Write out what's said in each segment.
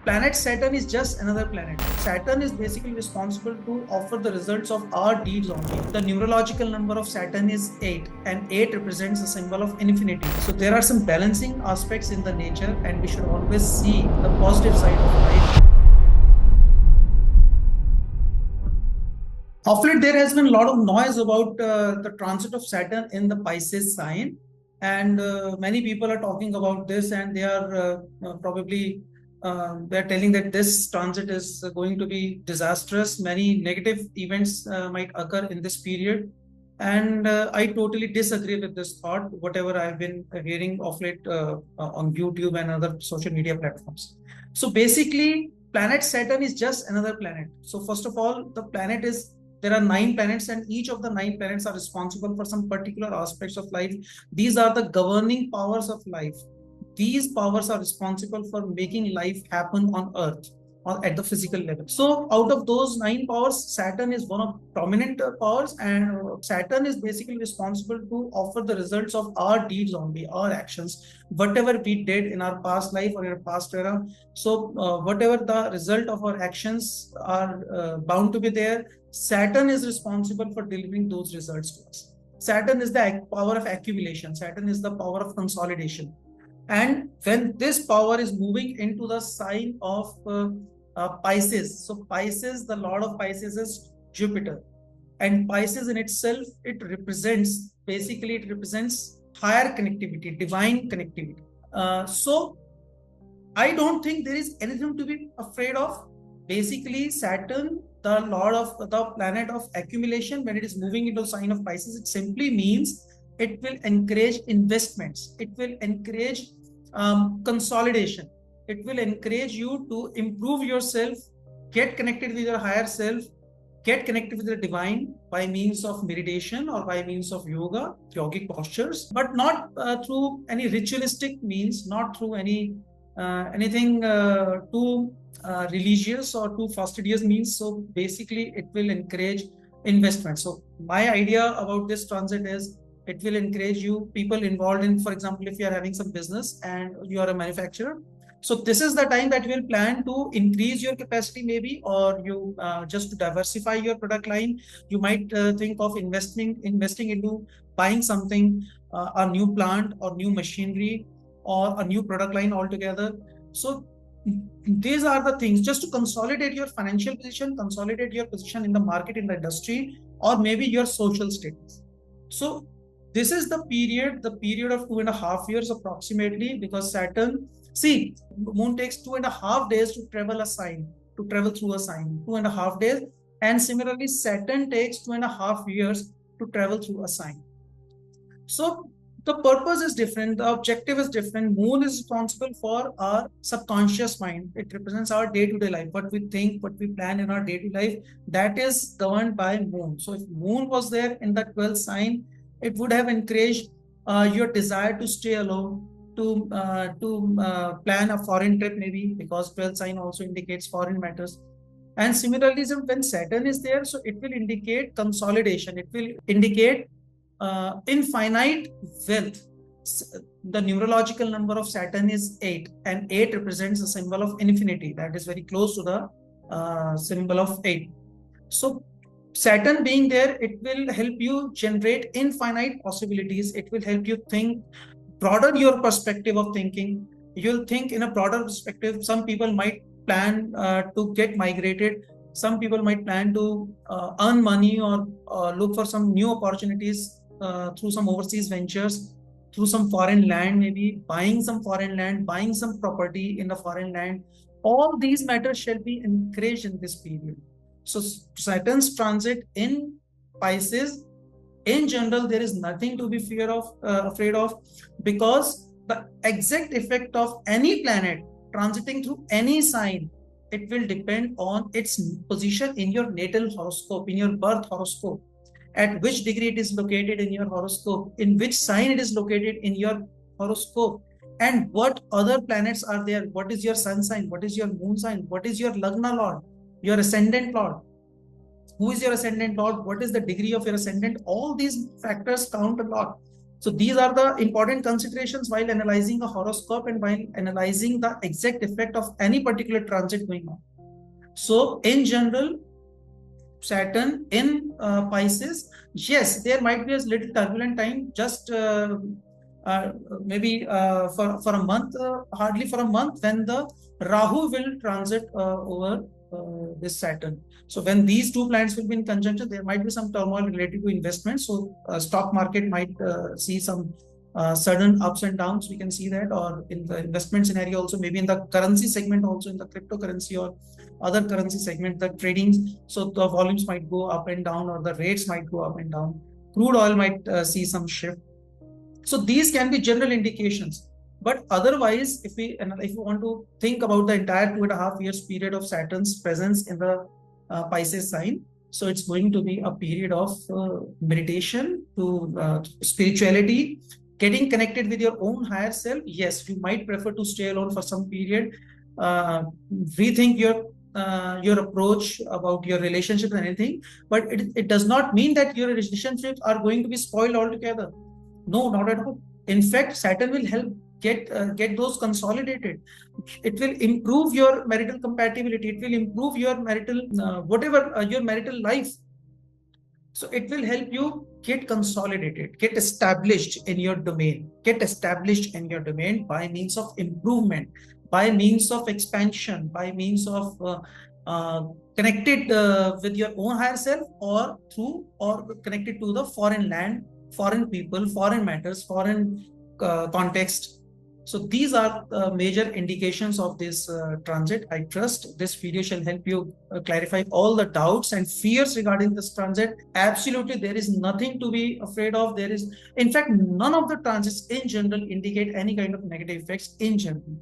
Planet Saturn is just another planet. Saturn is basically responsible to offer the results of our deeds only. The numerological number of Saturn is 8, and 8 represents a symbol of infinity. So there are some balancing aspects in the nature, and we should always see the positive side of life. Of late, there has been a lot of noise about the transit of Saturn in the Pisces sign, and many people are talking about this, and they are probably they're telling that this transit is going to be disastrous. Many negative events might occur in this period, and I totally disagree with this thought, whatever I've been hearing of late on YouTube and other social media platforms. So basically, planet Saturn is just another planet. So first of all, there are 9 planets, and each of the 9 planets are responsible for some particular aspects of life. These are the governing powers of life. These powers are responsible for making life happen on Earth or at the physical level. So out of those 9 powers, Saturn is one of prominent powers, and Saturn is basically responsible to offer the results of our deeds only, our actions, whatever we did in our past life or in our past era. So whatever the result of our actions are bound to be there, Saturn is responsible for delivering those results to us. Saturn is the power of accumulation. Saturn is the power of consolidation. And when this power is moving into the sign of Pisces, so Pisces, the lord of Pisces is Jupiter, and Pisces in itself, it represents higher connectivity, divine connectivity. So I don't think there is anything to be afraid of. Basically, Saturn, the lord of the planet of accumulation, when it is moving into the sign of Pisces, it simply means it will encourage investments. It will encourage consolidation. It will encourage you to improve yourself, get connected with your higher self, get connected with the divine by means of meditation or by means of yoga, yogic postures, but not through any ritualistic means, not through anything too religious or too fastidious means. So basically, it will encourage investment. So my idea about this transit is, it will encourage people involved in, for example, if you are having some business and you are a manufacturer. So this is the time that you will plan to increase your capacity maybe, or you just to diversify your product line. You might think of investing into buying something, a new plant or new machinery or a new product line altogether. So these are the things just to consolidate your financial position, consolidate your position in the market, in the industry, or maybe your social status. So this is the period of 2.5 years approximately, because Saturn, see, moon takes 2.5 days to travel through a sign, 2.5 days. And similarly, Saturn takes 2.5 years to travel through a sign. So the purpose is different, the objective is different. Moon is responsible for our subconscious mind. It represents our day-to-day life, what we think, what we plan in our day-to-day life, that is governed by moon. So if moon was there in the 12th sign, it would have encouraged your desire to stay alone, to plan a foreign trip maybe, because 12th sign also indicates foreign matters. And similarly, when Saturn is there, so it will indicate consolidation. It will indicate infinite wealth. The numerological number of Saturn is 8, and 8 represents a symbol of infinity. That is very close to the symbol of 8. So Saturn being there, it will help you generate infinite possibilities. It will help you think, broaden your perspective of thinking. You'll think in a broader perspective. Some people might plan to get migrated. Some people might plan to earn money or look for some new opportunities through some overseas ventures, through some foreign land, maybe buying some foreign land, buying some property in the foreign land. All these matters shall be encouraged in this period. So Saturn's transit in Pisces, in general, there is nothing to be afraid of, because the exact effect of any planet transiting through any sign, it will depend on its position in your natal horoscope, in your birth horoscope, at which degree it is located in your horoscope, in which sign it is located in your horoscope, and what other planets are there. What is your sun sign? What is your moon sign? What is your Lagna Lord? Your ascendant lord. Who is your ascendant lord? What is the degree of your ascendant? All these factors count a lot. So these are the important considerations while analyzing a horoscope and while analyzing the exact effect of any particular transit going on. So in general, Saturn in Pisces, yes, there might be a little turbulent time, just maybe for a month, hardly for a month, when the Rahu will transit over this Saturn. So when these two planets will be in conjunction, there might be some turmoil related to investment. So stock market might see some sudden ups and downs. We can see that, or in the investment scenario also, maybe in the currency segment also, in the cryptocurrency or other currency segment, the trading, so the volumes might go up and down, or the rates might go up and down. Crude oil might see some shift. So these can be general indications. But otherwise, if we want to think about the entire 2.5 years period of Saturn's presence in the Pisces sign, so it's going to be a period of meditation, to spirituality, getting connected with your own higher self. Yes, you might prefer to stay alone for some period, rethink your approach about your relationship and anything, but it does not mean that your relationships are going to be spoiled altogether. No, not at all. In fact, Saturn will help get those consolidated. It will improve your marital compatibility. It will improve your marital your marital life. So it will help you get consolidated, get established in your domain, by means of improvement, by means of expansion, by means of connected with your own higher self, or connected to the foreign land, foreign people, foreign matters, foreign context. So these are the major indications of this transit. I trust this video shall help you clarify all the doubts and fears regarding this transit. Absolutely, there is nothing to be afraid of. In fact, none of the transits in general indicate any kind of negative effects in general.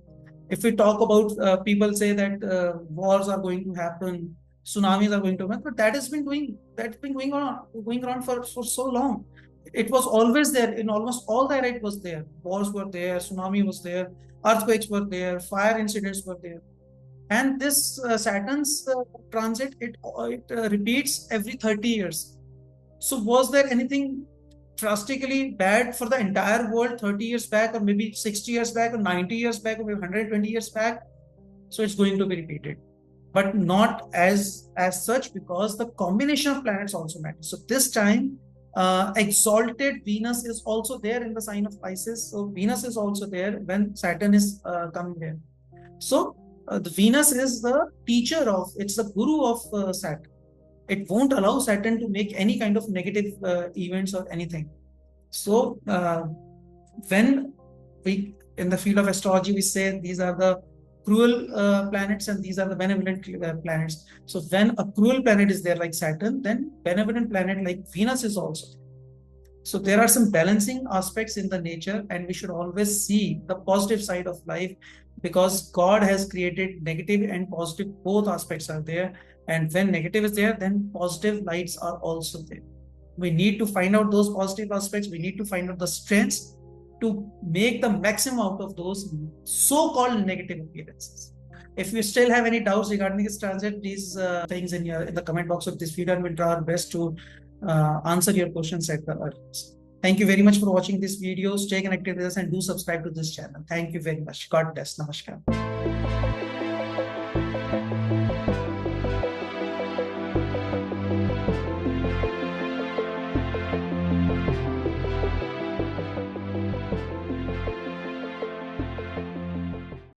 If we talk about, people say that wars are going to happen, tsunamis are going to happen, but that's been going on for so long. It was always there. In almost all the era it was there. Wars were there, tsunami was there, earthquakes were there, fire incidents were there. And this Saturn's transit, it repeats every 30 years. So was there anything drastically bad for the entire world 30 years back, or maybe 60 years back, or 90 years back, or maybe 120 years back? So it's going to be repeated, but not as such, because the combination of planets also matters. So this time, exalted Venus is also there in the sign of Pisces. So Venus is also there when Saturn is coming there. So the Venus is the teacher it's the guru of Saturn. It won't allow Saturn to make any kind of negative events or anything. So when we, in the field of astrology, we say these are the cruel planets and these are the benevolent planets. So when a cruel planet is there like Saturn, then benevolent planet like Venus is also there. So there are some balancing aspects in the nature, and we should always see the positive side of life, because God has created negative and positive, both aspects are there. And when negative is there, then positive lights are also there. We need to find out those positive aspects. We need to find out the strengths to make the maximum out of those so-called negative appearances. If you still have any doubts regarding this transit, please things in the comment box of this video, and we'll try our best to answer your questions at the earliest. Thank you very much for watching this video. Stay connected with us and do subscribe to this channel. Thank you very much. God bless. Namaskar.